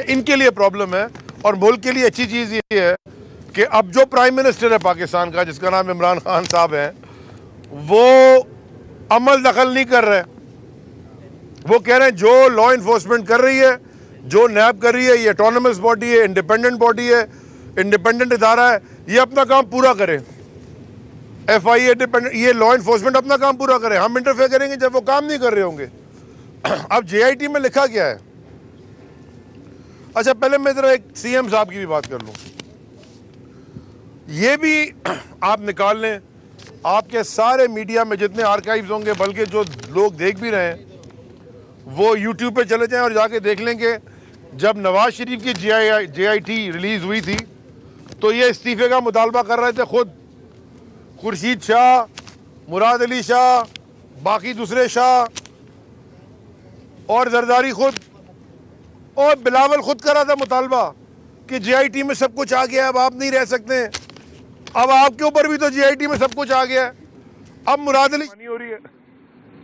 ان کے لیے پرابلم ہے، اور ملک کے لیے اچھی چیز یہ ہے کہ اب جو پرائم منسٹر ہے پاکستان کا، جس کا نام عمران خان صاحب ہے، وہ عمل دخل نہیں کر رہے. وہ کہہ رہے ہیں جو لا انفورسمنٹ کر رہی ہے، جو نیب کر رہی ہے، یہ اٹانومس باڈی ہے، انڈیپینڈنٹ باڈی ہے، انڈیپینڈنٹ ادارہ ہے، یہ اپنا کام پورا کرے. ایف آئی اے ڈیپینڈنٹ، یہ لا انفورسمنٹ اپنا کام پورا کرے. ہم انٹرفیئر کریں گے جب وہ کام نہیں کر رہے ہوں گے. اب جے آئی ٹی میں لکھا کیا ہے؟ اچھا پہلے میں ذرا ایک سی ایم صاحب کی بھی بات کر لوں. یہ بھی آپ نکال لیں، آپ کے سارے میڈیا میں جتنے آرکائیوز ہوں گے، بلکہ جو لوگ دیکھ بھی رہے ہیں وہ یوٹیوب پہ چلے جائیں اور جا کے دیکھ لیں کہ جب نواز شریف کی جے آئی ٹی ریلیز ہوئی تھی تو یہ استعفے کا مطالبہ کر رہے تھے خود خورشید شاہ، مراد علی شاہ، باقی دوسرے شاہ، اور زرداری خود، اور بلاول خود کر رہا تھا مطالبہ کہ جے آئی ٹی میں سب کچھ آ گیا ہے، اب آپ نہیں رہ سکتے. اب آپ کے اوپر بھی تو جے آئی ٹی میں سب کچھ آ گیا ہے. اب مراد علی ہو رہی ہے.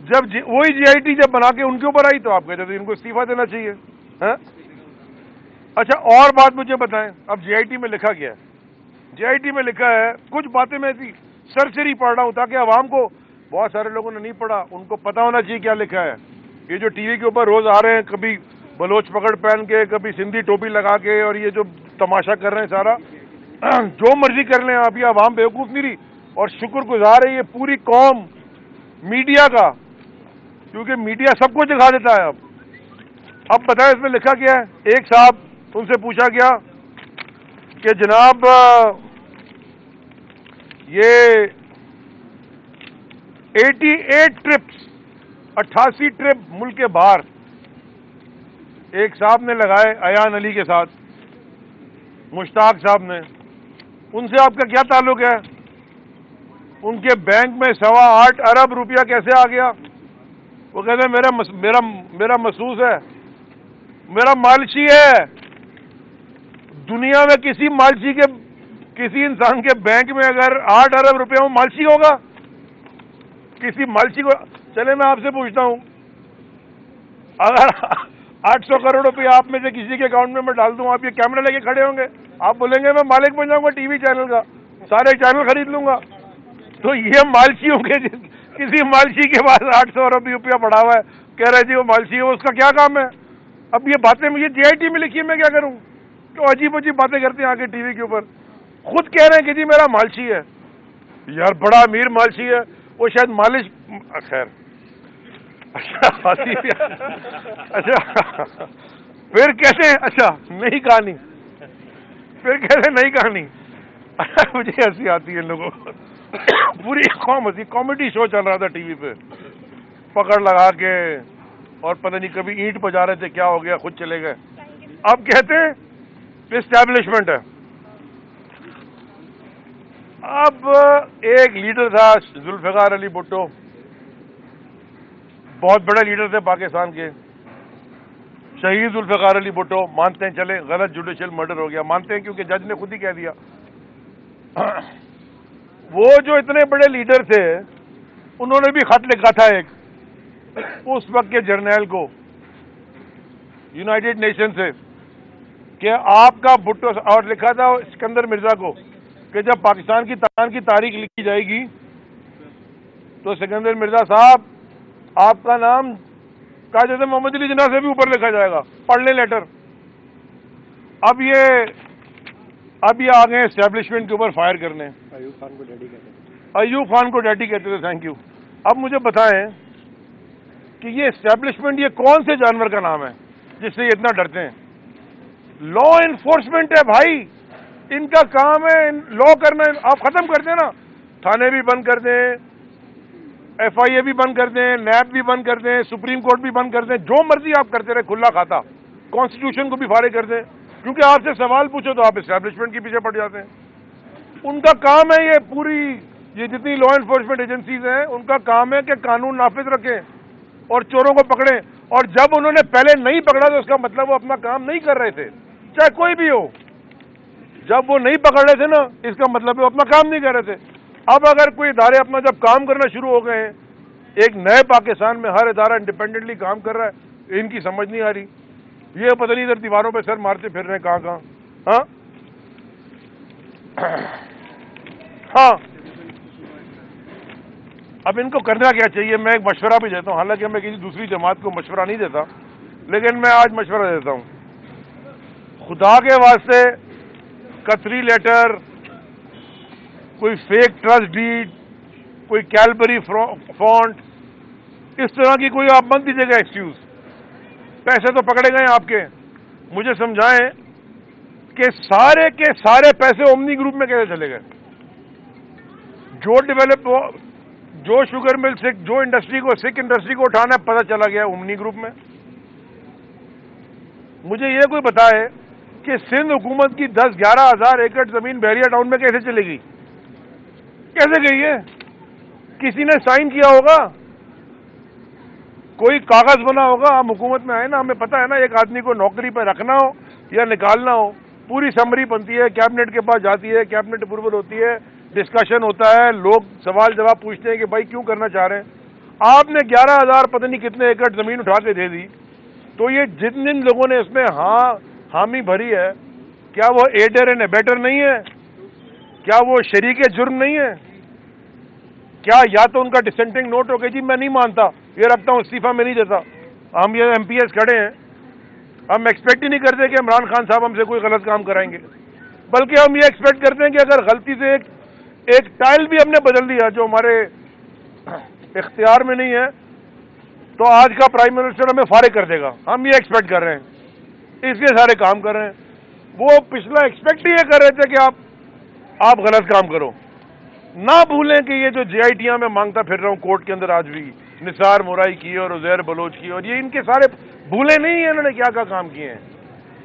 جب وہی جے آئی ٹی جب بنا کے ان کے اوپر آئی تو آپ کہتے تھے ان کو استعفیٰ دینا چاہیے. اچھا اور بات مجھے بتائیں، اب جے آئی ٹی میں لکھا گیا ہے، جے آئی ٹی میں لکھا ہے، کچھ باتیں میں ایسی سرسری پڑھ رہا ہوں تاکہ عوام کو، بہت سارے لوگوں نے نہیں پڑھا، ان کو پتا ہونا چاہیے کیا لکھا ہے. یہ جو ٹی وی کے اوپر روز آ رہے ہیں، کبھی بلوچ پکڑ پہن کے، کبھی سندھی ٹوپی لگا کے، اور یہ جو تماشا کر رہے ہیں سارا، جو مرضی کر لیں آپ، یہ عوام بیوقوف نہیں رہی. اور شکر گزار ہے یہ پوری قوم میڈیا کا، کیونکہ میڈیا سب کچھ دکھا دیتا ہے. اب بتائیں اس میں لکھا کیا ہے. ایک صاحب ان سے پوچھا گیا کہ جناب یہ 88 ٹرپس، 88 ٹرپ ملک کے باہر ایک صاحب نے لگائے ایان علی کے ساتھ، مشتاق صاحب نے. ان سے آپ کا کیا تعلق ہے؟ ان کے بینک میں 8.25 ارب روپیہ کیسے آ گیا؟ وہ کہتے ہیں میرا محسوس ہے، میرا مالچی ہے. دنیا میں کسی مالچی کے، کسی انسان کے بینک میں اگر 8 ارب روپے ہوں، مالچی ہوگا؟ کسی مالچی کو، چلے میں آپ سے پوچھتا ہوں، اگر 800 کروڑ روپے آپ میں سے کسی کے اکاؤنٹ میں ڈال دوں، آپ یہ کیمرہ لے کے کھڑے ہوں گے، آپ بولیں گے میں مالک بن جاؤں گا ٹی وی چینل کا، سارے چینل خرید لوں گا. تو یہ مالچی ہوں گے، کسی مالچی کے پاس 800 روپیہ پڑا ہوا ہے، کہہ رہے جی وہ مالچی ہے، اس کا کیا کام ہے؟ اب یہ باتیں مجھے جے آئی ٹی میں لکھی ہے، میں کیا کروں؟ تو عجیب عجیب باتیں کرتے ہیں آ کے ٹی وی کے اوپر. خود کہہ رہے ہیں کہ جی میرا مالچی ہے. یار بڑا امیر مالچی ہے، وہ شاید مالش، خیر. اچھا پھر کہتے ہیں، اچھا نہیں کہانی، پھر کہتے ہیں نہیں کہانی. مجھے ہنسی آتی ہے لوگوں کو، پوری قوم ہنسی. کامیڈی شو چل رہا تھا ٹی وی پہ، پکڑ لگا کے، اور پتہ نہیں کبھی اینٹ بجا رہے تھے، کیا ہو گیا، خود چلے گئے. اب کہتے ہیں اسٹیبلشمنٹ ہے. اب ایک لیڈر تھا ذوالفقار علی بھٹو، بہت بڑے لیڈر تھے پاکستان کے، شہید ذوالفقار علی بھٹو. مانتے ہیں چلے غلط جوڈیشل مرڈر ہو گیا، مانتے ہیں کیونکہ جج نے خود ہی کہہ دیا. وہ جو اتنے بڑے لیڈر تھے، انہوں نے بھی خط لکھا تھا ایک اس وقت کے جرنیل کو یونائٹڈ نیشن سے کہ آپ کا بھٹو، اور لکھا تھا سکندر مرزا کو کہ جب پاکستان کی تاریخ لکھی جائے گی تو سکندر مرزا صاحب آپ کا نام قائد اعظم محمد علی جناح سے بھی اوپر لکھا جائے گا، پڑھ لیں لیٹر. اب یہ آ گئے اسٹیبلشمنٹ کے اوپر فائر کرنے. ایوب خان کو ڈیڈی کہتے تھے، تھینک یو. اب مجھے بتائیں کہ یہ اسٹیبلشمنٹ، یہ کون سے جانور کا نام ہے جس سے یہ اتنا ڈرتے ہیں؟ لا انفورسمنٹ ہے بھائی، ان کا کام ہے لا کرنا. آپ ختم کر دیں نا، تھانے بھی بند کر دیں، ایف آئی اے بھی بند کر دیں، نیب بھی بند کر دیں، سپریم کورٹ بھی بند کر دیں، جو مرضی آپ کرتے رہے، کھلا کھاتا. کانسٹیٹیوشن کو بھی فارغ کر دیں، کیونکہ آپ سے سوال پوچھو تو آپ اسٹیبلشمنٹ کے پیچھے پڑ جاتے ہیں. ان کا کام ہے، یہ پوری یہ جتنی لا انفورسمنٹ ایجنسیز ہیں، ان کا کام ہے کہ قانون نافذ رکھیں اور چوروں کو پکڑیں. اور جب انہوں نے پہلے نہیں پکڑا تو اس کا مطلب وہ اپنا کام نہیں کر رہے تھے، چاہے کوئی بھی ہو. جب وہ نہیں پکڑ رہے تھے نا، اس کا مطلب وہ اپنا کام نہیں کر رہے تھے. اب اگر کوئی ادارے اپنا جب کام کرنا شروع ہو گئے ہیں، ایک نئے پاکستان میں ہر ادارہ انڈیپینڈنٹلی کام کر رہا ہے، ان کی سمجھ نہیں آ رہی. یہ پتہ نہیں ادھر دیواروں پہ سر مارتے پھر رہے ہیں کہاں کہاں. ہاں ہاں اب ان کو کرنا کیا چاہیے؟ میں ایک مشورہ بھی دیتا ہوں، حالانکہ میں کسی دوسری جماعت کو مشورہ نہیں دیتا، لیکن میں آج مشورہ دیتا ہوں. خدا کے واسطے کتری لیٹر، کوئی فیک ٹرسٹ ڈیڈ، کوئی کیلبری فونٹ، اس طرح کی کوئی آپ مت دیجیے گا ایکسکیوز. پیسے تو پکڑے گئے آپ کے. مجھے سمجھائیں کہ سارے کے سارے پیسے اومنی گروپ میں کیسے چلے گئے؟ جو شوگر مل جو انڈسٹری کو سکھ انڈسٹری کو اٹھانا ہے پتہ چلا گیا اومنی گروپ میں. مجھے یہ کوئی بتائے کہ سندھ حکومت کی 10-11 ہزار ایکڑ زمین بحریہ ٹاؤن میں کیسے چلے گی؟ کیسے گئی ہے؟ کسی نے سائن کیا ہوگا، کوئی کاغذ بنا ہوگا. ہم حکومت میں آئے نا، ہمیں پتہ ہے نا ایک آدمی کو نوکری پہ رکھنا ہو یا نکالنا ہو، پوری سمری بنتی ہے، کیبنٹ کے پاس جاتی ہے، کیبنٹ اپروول ہوتی ہے، ڈسکشن ہوتا ہے، لوگ سوال جواب پوچھتے ہیں کہ بھائی کیوں کرنا چاہ رہے ہیں. آپ نے 11,000 پتہ نہیں کتنے ایکڑ زمین اٹھا کے دے دی، تو یہ جن لوگوں نے اس میں حامی بھری ہے، کیا وہ ایڈر اینڈ ایبیٹر نہیں ہے؟ کیا وہ شریک جرم نہیں ہے؟ کیا یا تو ان کا ڈسینٹنگ نوٹ ہو کہ جی میں نہیں مانتا، یہ رکھتا ہوں، استعفیٰ میں نہیں دیتا. ہم یہ ایم پی ایس کھڑے ہیں، ہم ایکسپیکٹ ہی نہیں کرتے کہ عمران خان صاحب ہم سے کوئی غلط کام کرائیں گے، بلکہ ہم یہ ایکسپیکٹ کرتے ہیں کہ اگر غلطی سے ایک ٹائل بھی ہم نے بدل دیا جو ہمارے اختیار میں نہیں ہے تو آج کا پرائم منسٹر ہمیں فارغ کر دے گا. ہم یہ ایکسپیکٹ کر رہے ہیں، اس لیے سارے کام کر رہے ہیں. وہ پچھلا ایکسپیکٹ ہی یہ کر رہے تھے کہ آپ غلط کام کرو. نہ بھولیں کہ یہ جو جے آئی ٹیاں میں مانگتا پھر رہا ہوں کورٹ کے اندر آج بھی، نثار مورائی کی اور عزیر بلوچ کی، اور یہ ان کے سارے بھولے نہیں ہیں انہوں نے کیا کام کیے ہیں.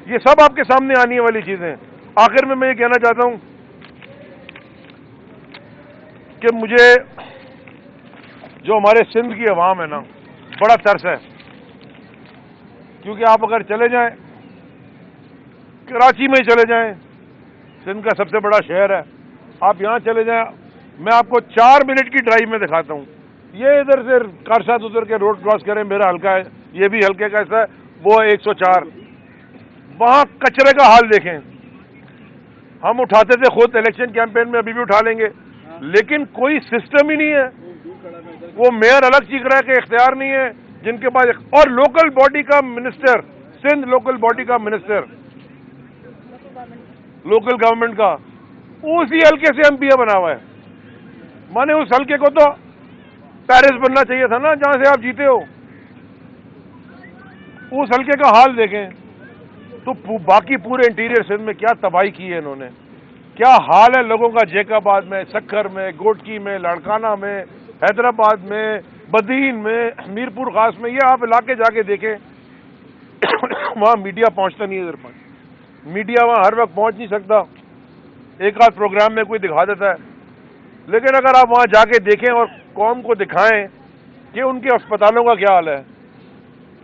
یہ سب آپ کے سامنے آنے والی چیزیں. آخر میں یہ کہنا چاہتا ہوں کہ مجھے جو ہمارے سندھ کی عوام ہے نا، بڑا ترس ہے. کیونکہ آپ اگر چلے جائیں کراچی میں چلے جائیں، سندھ کا سب سے بڑا شہر ہے، آپ یہاں چلے جائیں، میں آپ کو 4 منٹ کی ڈرائیو میں دکھاتا ہوں. یہ ادھر سے کارسات اتر کے روڈ کراس کریں، میرا حلقہ ہے، یہ بھی حلقے کا حصہ ہے، وہ 104. وہاں کچرے کا حال دیکھیں. ہم اٹھاتے تھے خود الیکشن کیمپین میں، ابھی بھی اٹھا لیں گے، لیکن کوئی سسٹم ہی نہیں ہے. وہ میئر الگ چیخ رہا ہے کہ اختیار نہیں ہے جن کے پاس، اور لوکل باڈی کا منسٹر، سندھ لوکل باڈی کا منسٹر، لوکل گورنمنٹ کا، اسی حلقے سے ایم پی اے بنا ہوا ہے. مانے اس حلقے کو تو پیرس بننا چاہیے تھا نا جہاں سے آپ جیتے ہو. اس حلقے کا حال دیکھیں تو باقی پورے انٹیریئر سندھ میں کیا تباہی کی ہے انہوں نے، کیا حال ہے لوگوں کا جیک آباد میں، سکھر میں، گوٹکی میں، لاڑکانہ میں، حیدرآباد میں، بدین میں، میر پور خاص میں. یہ آپ علاقے جا کے دیکھیں، وہاں میڈیا پہنچتا نہیں ہے. ادھر میڈیا وہاں ہر وقت پہنچ نہیں سکتا، ایک آدھ پروگرام میں کوئی دکھا دیتا ہے. لیکن اگر آپ وہاں جا کے دیکھیں اور قوم کو دکھائیں کہ ان کے اسپتالوں کا کیا حال ہے،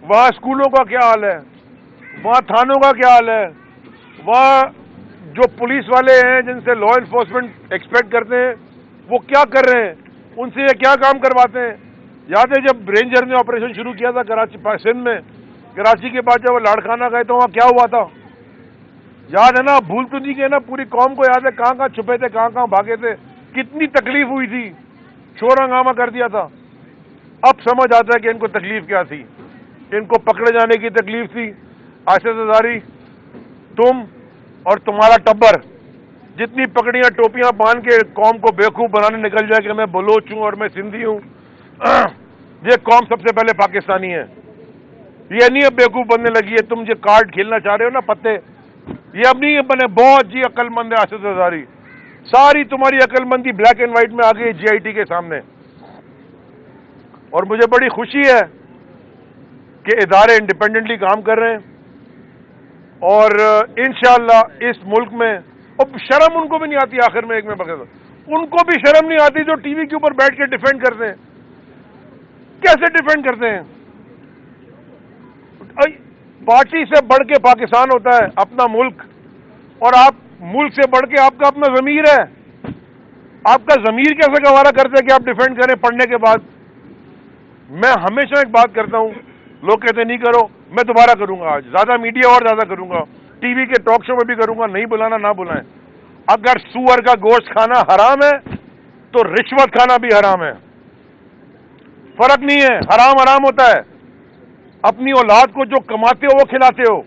وہاں اسکولوں کا کیا حال ہے، وہاں تھانوں کا کیا حال ہے، وہاں جو پولیس والے ہیں جن سے لا انفورسمنٹ ایکسپیکٹ کرتے ہیں وہ کیا کر رہے ہیں، ان سے یہ کیا کام کرواتے ہیں. یاد ہے جب رینجر نے آپریشن شروع کیا تھا کراچی سندھ میں، کراچی کے بعد جب وہ لاڑکانہ گئے تو وہاں کیا ہوا تھا، یاد ہے نا؟ بھول تو نہیں گئے نا؟ پوری قوم کو یاد ہے کہاں کہاں چھپے تھے، کہاں کہاں بھاگے تھے، کتنی تکلیف ہوئی تھی، شور ہنگامہ کر دیا تھا. اب سمجھ آتا ہے کہ ان کو تکلیف کیا تھی. ان کو پکڑے جانے کی تکلیف تھی. آصف زرداری، تم اور تمہارا ٹبر جتنی پکڑیاں ٹوپیاں باندھ کے قوم کو بیوقوف بنانے نکل جائے کہ میں بلوچ ہوں اور میں سندھی ہوں، یہ قوم سب سے پہلے پاکستانی ہے. یہ نہیں اب بیوقوف بننے لگی ہے. تم جو کارڈ کھیلنا چاہ رہے ہو نا پتے، یہ اب نہیں بنے. بہت جی عقل مند ہے آصف زرداری، ساری تمہاری عقل مندی بلیک اینڈ وائٹ میں آ گئی جے آئی ٹی کے سامنے. اور مجھے بڑی خوشی ہے کہ ادارے انڈیپینڈنٹلی کام کر رہے ہیں، اور انشاءاللہ اس ملک میں اب شرم ان کو بھی نہیں آتی. آخر میں ایک میں بغیر ان کو بھی شرم نہیں آتی جو ٹی وی کے اوپر بیٹھ کے ڈیفینڈ کرتے ہیں. کیسے ڈیفینڈ کرتے ہیں؟ پارٹی سے بڑھ کے پاکستان ہوتا ہے، اپنا ملک، اور آپ ملک سے بڑھ کے آپ کا اپنا ضمیر ہے. آپ کا ضمیر کیسے گوارا کرتے ہیں کہ آپ ڈیفینڈ کریں پڑھنے کے بعد؟ میں ہمیشہ ایک بات کرتا ہوں، لوگ کہتے نہیں کرو، میں دوبارہ کروں گا آج زیادہ میڈیا اور زیادہ کروں گا, ٹی وی کے ٹاک شو میں بھی کروں گا, نہیں بلانا نہ بلائیں. اگر سور کا گوشت کھانا حرام ہے تو رشوت کھانا بھی حرام ہے, فرق نہیں ہے, حرام حرام ہوتا ہے. اپنی اولاد کو جو کماتے ہو وہ کھلاتے ہو,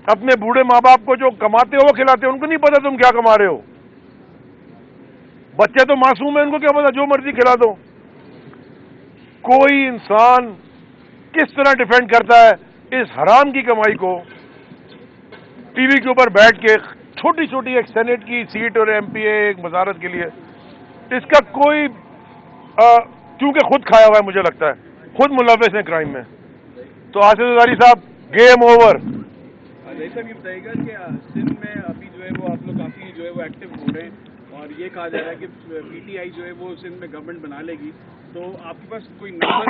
اپنے بوڑھے ماں باپ کو جو کماتے ہو وہ کھلاتے ہو, ان کو نہیں پتا تم کیا کما رہے ہو. بچے تو معصوم ہیں, ان کو کیا پتا, جو مرضی کھلا دو. کوئی انسان کس طرح ڈیفینڈ کرتا ہے اس حرام کی کمائی کو, ٹی وی کے اوپر بیٹھ کے چھوٹی چھوٹی ایک سینٹ کی سیٹ اور ایم پی اے ایک وزارت کے لیے, اس کا کوئی کیونکہ خود کھایا ہوا ہے, مجھے لگتا ہے خود ملوث ہیں کرائم میں. تو آصف زرداری صاحب گیم اوور. صاحب یہ بتائیے گا کہ سندھ میں ابھی جو ہے وہ آپ لوگ کافی جو ہے وہ ایکٹیو ہو رہے ہیں اور یہ کہا جا رہا ہے کہ پی ٹی آئی جو ہے وہ سندھ میں گورنمنٹ بنا لے گی, تو آپ کے پاس کوئی نمبر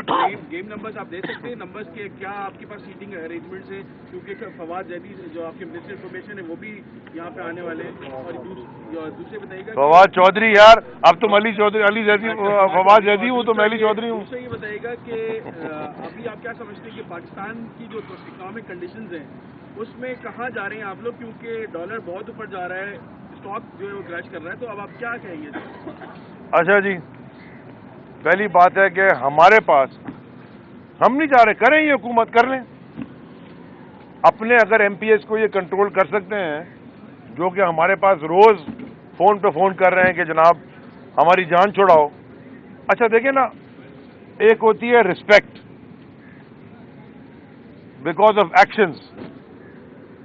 گیم نمبرز آپ دے سکتے ہیں, نمبرز کے کیا آپ کے پاس سیٹنگ ارینجمنٹس ہیں, کیونکہ فواد زیدی جو آپ کے منسٹر انفارمیشن ہے وہ بھی یہاں پہ آنے والے ہیں. اور دوسرے بتائیے گا فواد چودھری, یار اب تم علی چودھری, علی زیدی, فواد زیدی ہوں تو میں علی چودھری ہوں. دوسرے یہ بتائیے گا کہ ابھی آپ کیا سمجھتے ہیں کہ پاکستان کی جو اکنامک کنڈیشنز ہیں اس میں کہاں جا رہے ہیں آپ لوگ, کیونکہ ڈالر بہت اوپر جا رہا ہے, اسٹاک جو ہے وہ کریش کر رہا ہے, تو اب آپ کیا کہیں گے؟ اچھا جی, پہلی بات ہے کہ ہمارے پاس, ہم نہیں چاہ رہے, کریں یہ حکومت کر لیں اپنے, اگر ایم پی ایس کو یہ کنٹرول کر سکتے ہیں جو کہ ہمارے پاس روز فون پہ فون کر رہے ہیں کہ جناب ہماری جان چھوڑاؤ. اچھا دیکھیں نا, ایک ہوتی ہے رسپیکٹ بیکاز آف ایکشنز,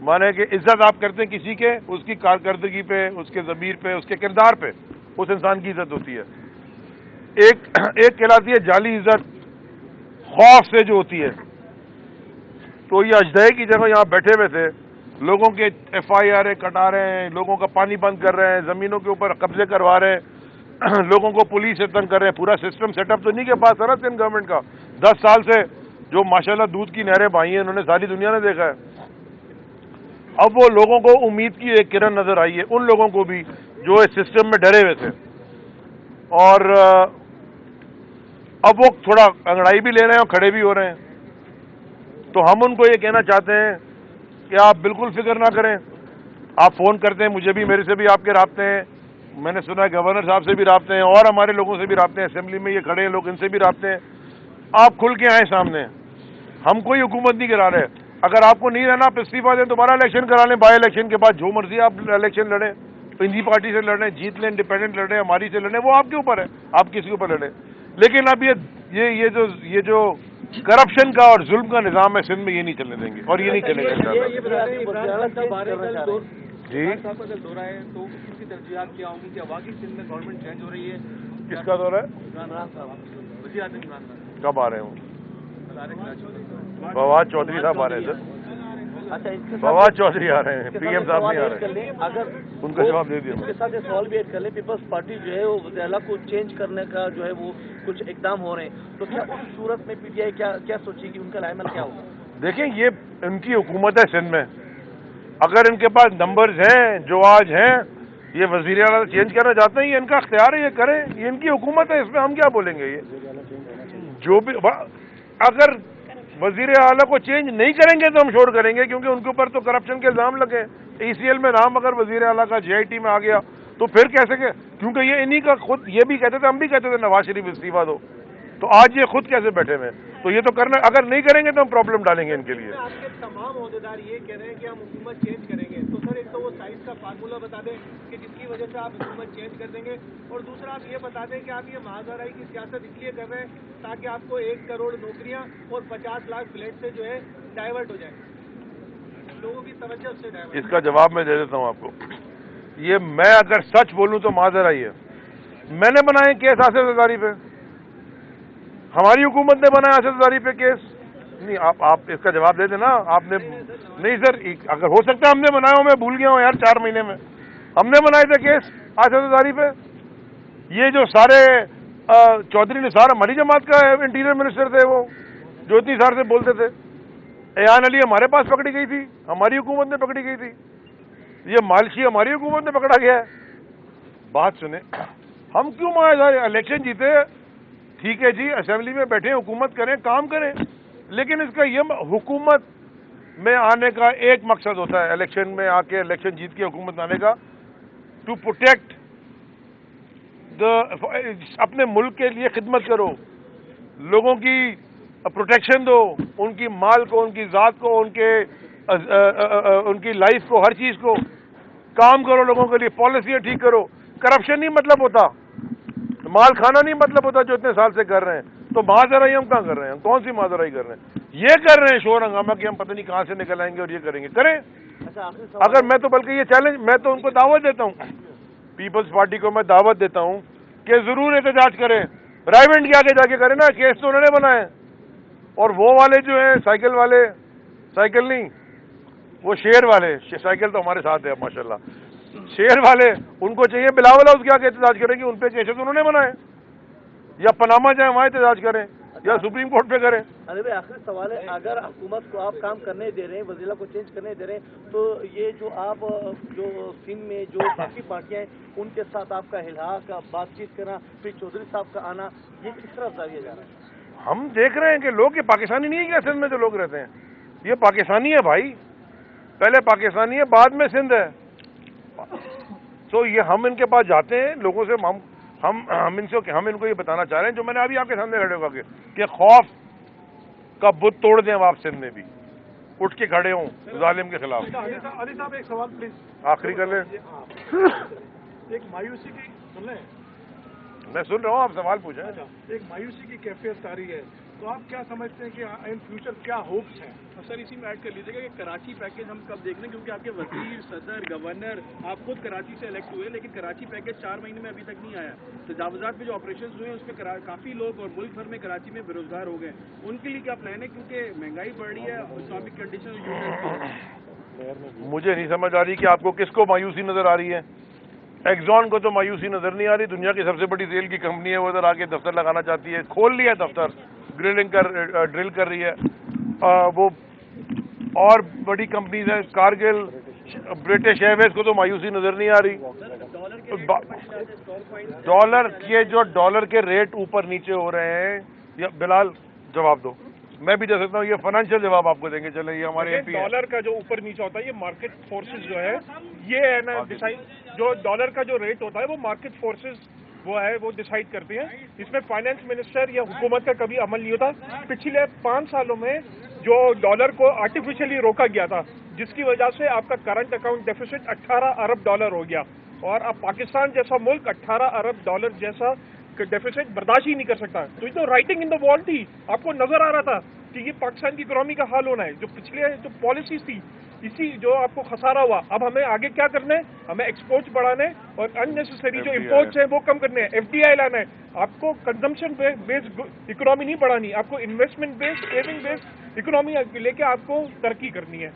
مانے کہ عزت آپ کرتے ہیں کسی کے, اس کی کارکردگی پہ, اس کے ضمیر پہ, اس کے کردار پہ, اس انسان کی عزت ہوتی ہے. ایک کہلاتی ہے جعلی عزت, خوف سے جو ہوتی ہے. تو یہ اجدہے کی جگہ یہاں بیٹھے ہوئے تھے, لوگوں کے ایف آئی آر کٹا رہے ہیں, لوگوں کا پانی بند کر رہے ہیں, زمینوں کے اوپر قبضے کروا رہے ہیں, لوگوں کو پولیس سے تنگ کر رہے ہیں. پورا سسٹم سیٹ اپ تو نہیں کے پاس ہے نا سندھ گورنمنٹ کا. 10 سال سے جو ماشاءاللہ دودھ کی نہریں بہائی ہیں, انہوں نے ساری دنیا نے دیکھا ہے. اب وہ لوگوں کو امید کی ایک کرن نظر آئی ہے, ان لوگوں کو بھی جو اس سسٹم میں ڈرے ہوئے تھے, اور اب وہ تھوڑا انگڑائی بھی لے رہے ہیں اور کھڑے بھی ہو رہے ہیں. تو ہم ان کو یہ کہنا چاہتے ہیں کہ آپ بالکل فکر نہ کریں. آپ فون کرتے ہیں, مجھے بھی, میرے سے بھی آپ کے رابطے ہیں, میں نے سنا ہے گورنر صاحب سے بھی رابطے ہیں, اور ہمارے لوگوں سے بھی رابطے ہیں, اسمبلی میں یہ کھڑے ہیں لوگ, ان سے بھی رابطے ہیں. آپ کھل کے آئیں سامنے, ہم کوئی حکومت نہیں کرا رہے. اگر آپ کو نہیں رہنا آپ استعفیٰ دیں, دوبارہ الیکشن کرا لیں, بائی الیکشن کے بعد جو مرضی آپ الیکشن لڑیں, پنجی پارٹی سے لڑیں, جیت لیں, انڈیپینڈنٹ لڑیں, ہماری سے لڑیں, وہ آپ کے اوپر ہے, آپ کسی کے اوپر لڑیں. لیکن اب یہ جو کرپشن کا اور ظلم کا نظام ہے سندھ میں, یہ نہیں چلنے دیں گے, اور یہ نہیں چلے گا. جی دورہ ہے تو کس کی ترجیحات کیا ہوں گی, کیا واقعی سندھ میں گورنمنٹ چینج ہو رہی ہے؟ کس کا دورہ ہے؟ وزیر اعظم عمران خان کب آ رہے ہوں؟ فواد چودھری صاحب آ رہے ہیں سر. فواد چودھری آ رہے ہیں, پی ایم صاحب نہیں آ رہے, اگر ان کا جواب دے دیا. اس کے ساتھ یہ سوال بھی ایڈ کر لیں, پیپلز پارٹی جو ہے وہ وزیر اعلیٰ کو چینج کرنے کا جو ہے وہ کچھ اقدام ہو رہے ہیں, تو کیا اس صورت میں پی ٹی آئی کیا سوچے گی, ان کا لائحہ کیا ہوگا؟ دیکھیں, یہ ان کی حکومت ہے سندھ میں, اگر ان کے پاس نمبرز ہیں جو آج ہیں, یہ وزیر اعلیٰ چینج کرنا چاہتے ہیں, یہ ان کا اختیار ہے, یہ کریں, یہ ان کی حکومت ہے, اس میں ہم کیا بولیں گے. یہ جو بھی, اگر وزیر اعلیٰ کو چینج نہیں کریں گے تو ہم شور کریں گے, کیونکہ ان کے اوپر تو کرپشن کے الزام لگے. ای سی ایل میں نام اگر وزیر اعلیٰ کا جے آئی ٹی میں آ گیا تو پھر کیسے کہ, کیونکہ یہ انہی کا خود یہ بھی کہتے تھے, ہم بھی کہتے تھے نواز شریف استعفیٰ دو, تو آج یہ خود کیسے بیٹھے ہوئے ہیں. تو یہ تو کرنا, اگر نہیں کریں گے تو ہم پرابلم ڈالیں گے ان کے لیے. آپ کے تمام عہدیدار یہ کہہ رہے ہیں کہ ہم حکومت چینج کریں گے, تو سر ایک تو وہ سائز کا فارمولہ بتا دیں کہ جس کی وجہ سے آپ حکومت چینج کر دیں گے, اور دوسرا آپ یہ بتا دیں کہ آپ یہ مہاجرائی کی سیاست اس لیے کر رہے ہیں تاکہ آپ کو 1 کروڑ نوکریاں اور 50 لاکھ فلیٹ سے جو ہے ڈائیورٹ ہو جائے, لوگوں کی توجہ اس سے ڈائیورٹ. اس کا جواب میں دے دیتا ہوں آپ کو. یہ میں اگر سچ بولوں تو مہاجرائی ہے. میں نے بنائے کیس آصف زرداری پہ, ہماری حکومت نے بنایا آصف زرداری پہ کیس نہیں. آپ اس کا جواب دے دیں نا. آپ نے نہیں سر, اگر ہو سکتا ہے ہم نے بنایا ہو, میں بھول گیا ہوں یار, 4 مہینے میں ہم نے بنائے تھے کیس آصف زرداری پہ. یہ جو سارے چودھری نثار ہماری جماعت کا انٹیریئر منسٹر تھے, وہ جو اتنی سار سے بولتے تھے. ایان علی ہمارے پاس پکڑی گئی تھی, ہماری حکومت نے پکڑی گئی تھی. یہ مالشی ہماری حکومت نے پکڑا گیا ہے. بات سنیں, ہم کیوں الیکشن جیتے, ٹھیک ہے جی, اسمبلی میں بیٹھے حکومت کریں, کام کریں, لیکن اس کا یہ حکومت میں آنے کا ایک مقصد ہوتا ہے، الیکشن میں آ کے الیکشن جیت کے حکومت آنے کا، ٹو پروٹیکٹ اپنے ملک کے لیے خدمت کرو، لوگوں کی پروٹیکشن دو، ان کی مال کو، ان کی ذات کو، ان کی لائف کو، ہر چیز کو کام کرو لوگوں کے لیے، پالیسیاں ٹھیک کرو۔ کرپشن نہیں مطلب ہوتا، مال کھانا نہیں مطلب ہوتا جو اتنے سال سے کر رہے ہیں، تو ماجرائی ہم کہاں کر رہے ہیں؟ ہم کون سی ماجرائی کر رہے ہیں؟ یہ کر رہے ہیں شور ہنگامہ کہ ہم پتہ نہیں کہاں سے نکل آئیں گے اور یہ کریں گے، کریں۔ اگر میں تو بلکہ یہ چیلنج، میں تو ان کو دعوت دیتا ہوں، پیپلز پارٹی کو میں دعوت دیتا ہوں کہ ضرور احتجاج کریں، رائے کے آگے جا کے کریں نا، کیس تو انہوں نے بنائے، اور وہ والے جو ہیں سائیکل والے، سائیکل نہیں وہ شیر والے، سائیکل تو ہمارے ساتھ ہے ماشاءاللہ، شیر والے ان کو چاہیے بلاول ہاؤس کے آگے احتجاج کریں کہ ان پہ کیسز انہوں نے بنائے، یا پاناما جائیں وہاں احتجاج کریں، یا سپریم کورٹ پہ کریں۔ ارے بھائی آخری سوال ہے، اگر حکومت کو آپ کام کرنے دے رہے ہیں، وزیرہ کو چینج کرنے دے رہے ہیں، تو یہ جو آپ جو سندھ میں جو باقی پارٹیاں ہیں ان کے ساتھ آپ کا الحاق، بات چیت کرنا، پھر چودھری صاحب کا آنا، یہ کس طرح ظاہر جا رہا ہے؟ ہم دیکھ رہے ہیں کہ لوگ یہ پاکستانی نہیں ہے کہ سندھ میں جو لوگ رہتے ہیں، یہ پاکستانی ہے بھائی، پہلے پاکستانی ہے بعد میں سندھ ہے، تو یہ ہم ان کے پاس جاتے ہیں لوگوں سے، ہم ان کو یہ بتانا چاہ رہے ہیں جو میں نے ابھی آپ کے سامنے کھڑے ہو کہ خوف کا بت توڑ دیں اب آپ سندھ میں بھی، اٹھ کے کھڑے ہوں ظالم کے خلاف۔ علی صاحب ایک سوال پلیز، آخری کر لیں۔ ایک مایوسی کی سن لیں، میں سن رہا ہوں، آپ سوال پوچھیں۔ ایک مایوسی کی کیفیت آ رہی ہے، تو آپ کیا سمجھتے ہیں کہ ان فیوچر کیا ہوپس ہیں؟ سر اسی میں ایڈ کر لیجیے گا کہ کراچی پیکیج ہم کب دیکھ رہے ہیں، کیونکہ آپ کے وزیر، صدر، گورنر آپ خود کراچی سے الیکٹ ہوئے، لیکن کراچی پیکیج 4 مہینے میں ابھی تک نہیں آیا۔ تجاوزات میں جو آپریشنز ہوئے ہیں اس پہ کافی لوگ اور ملک بھر میں کراچی میں بے روزگار ہو گئے، ان کے لیے کیا پلان ہے؟ کیونکہ مہنگائی بڑھ رہی ہے، اسلامک کنڈیشن۔ مجھے نہیں سمجھ آ رہی کہ آپ کو کس کو مایوسی نظر آ رہی ہے۔ ایگزون کو تو مایوسی نظر نہیں آ رہی، دنیا کی سب سے بڑی تیل کی کمپنی ہے، وہ ادھر آ کے دفتر لگانا چاہتی ہے، کھول لیا دفتر، ڈرل کر رہی ہے، وہ اور بڑی کمپنیز ہیں، کارگل، برٹش ایئر ویز کو تو مایوسی نظر نہیں آ رہی۔ ڈالر کے ریٹ اوپر نیچے ہو رہے ہیں، یا بلال جواب دو، میں بھی دے سکتا ہوں، یہ فائنینشیل جواب آپ کو دیں گے، چلیں یہ ہمارے ایم پی ہیں۔ ڈالر کا جو اوپر نیچے ہوتا ہے یہ مارکیٹ فورسز جو ہے، یہ ہے نا ڈیسائڈ، جو ڈالر کا جو ریٹ ہوتا ہے وہ مارکیٹ فورسز وہ ڈیسائیڈ کرتے ہیں، اس میں فائنانس منسٹر یا حکومت کا کبھی عمل نہیں ہوتا۔ پچھلے 5 سالوں میں جو ڈالر کو آرٹیفیشلی روکا گیا تھا، جس کی وجہ سے آپ کا کرنٹ اکاؤنٹ ڈیفیسٹ 18 ارب ڈالر ہو گیا، اور اب پاکستان جیسا ملک 18 ارب ڈالر جیسا ڈیفیسٹ برداشت ہی نہیں کر سکتا۔ تو یہ تو رائٹنگ ان دا وال تھی، آپ کو نظر آ رہا تھا کہ یہ پاکستان کی اکنامی کا حال ہونا ہے۔ جو پچھلے جو پالیسیز تھی، اسی جو آپ کو خسارہ ہوا، اب ہمیں آگے کیا کرنا ہے؟ ہمیں ایکسپورٹس بڑھانے اور ان نیسیسری جو امپورٹس ہیں وہ کم کرنے ہیں، ایف ڈی آئی لانا ہے۔ آپ کو کنزمپشن بیسڈ اکنامی نہیں بڑھانی، آپ کو investment based, saving based economy لے کے آپ کو ترقی کرنی ہے۔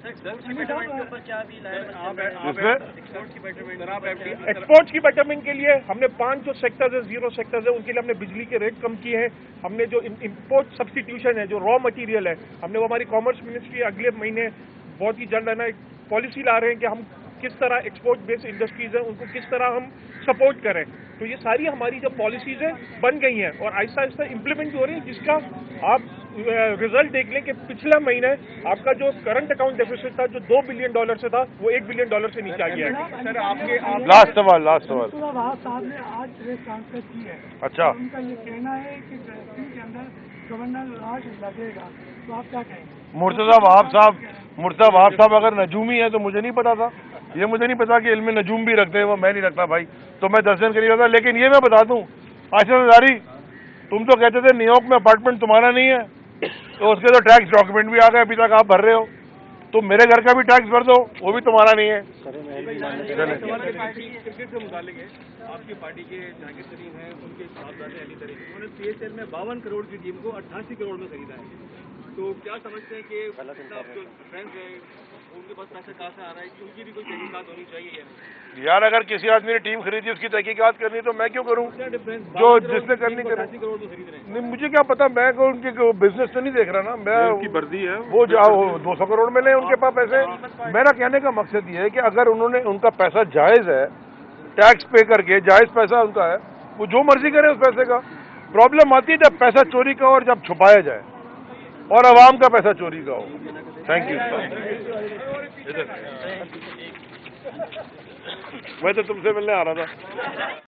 ایکسپورٹس کی بیٹرمنٹ کے لیے ہم نے 5 جو سیکٹرز ہیں، 0 سیکٹرز ہیں، ان کے لیے ہم نے بجلی کے ریٹ کم کیے ہیں۔ ہم نے جو امپورٹ سبسٹیٹیوشن ہے، جو را مٹیریل ہے، ہم نے وہ ہماری کامرس منسٹری اگلے مہینے بہت ہی جلد ہے نا ایک پالیسی لا رہے ہیں کہ ہم کس طرح ایکسپورٹ بیس انڈسٹریز ہیں ان کو کس طرح ہم سپورٹ کریں۔ تو یہ ساری ہماری جو پالیسیز ہیں بن گئی ہیں اور آہستہ آہستہ امپلیمنٹ ہو رہی ہیں، جس کا آپ ریزلٹ دیکھ لیں کہ پچھلا مہینے آپ کا جو کرنٹ اکاؤنٹ ڈیفیسٹ تھا، جو $2 بلین سے تھا، وہ $1 بلین سے نیچے آ گیا ہے۔ سر آپ کے لاسٹ سوال وہاب صاحب نے آج پریس کانفرنس کی ہے، اچھا، ان کا یہ کہنا ہے کہ سندھ کے اندر گورنر راج لگے گا، تو آپ کیا کہیں گے؟ مرتضیٰ وہاب صاحب اگر نجومی ہے تو مجھے نہیں پتا تھا، یہ مجھے نہیں پتا کہ علم نجوم بھی رکھتے ہیں، وہ میں نہیں رکھتا بھائی، تو میں 10 دن کے لیے رہتا۔ لیکن یہ میں بتا دوں آصف زرداری، تم تو کہتے تھے نیو یارک میں اپارٹمنٹ تمہارا نہیں ہے، تو اس کے تو ٹیکس ڈاکومنٹ بھی آ گئے، ابھی تک آپ بھر رہے ہو، تو میرے گھر کا بھی ٹیکس بھر دو، وہ بھی تمہارا نہیں ہے۔ کرکٹ سے متعلق ہے، آپ کی پارٹی کے جہانگیر ترین ہیں، ان کے صاحبزادے علی ترین، انہوں نے PSL میں 52 کروڑ کی ٹیم کو 88 کروڑ میں خریدا ہے۔ تو کیا سمجھتے ہیں کہ جو فرینڈز ہیں ان کے پاس پیسہ کہاں سے آ رہا ہے، کہ ان کی بھی کوئی تحقیقات ہونی چاہیے؟ یار اگر کسی آدمی نے ٹیم خریدی اس کی تحقیقات کرنی تو میں کیوں کروں؟ جو جس نے کرنی کرے، 88 کروڑ میں خرید رہے ہیں۔ نہیں مجھے کیا پتا، میں ان کے بزنس تو نہیں دیکھ رہا نا، میں ان کی مرضی ہے، وہ 200 کروڑ میں لیں ان کے پاس پیسے۔ میرا کہنے کا مقصد یہ ہے کہ اگر انہوں نے، ان کا پیسہ جائز ہے، ٹیکس پے کر کے جائز پیسہ ان کا ہے، وہ جو مرضی کرے اس پیسے کا۔ پرابلم آتی ہے جب پیسہ چوری کا اور جب چھپایا جائے، اور عوام کا پیسہ چوری کا ہو. Thank you. میں تو تم سے ملنے آ رہا تھا.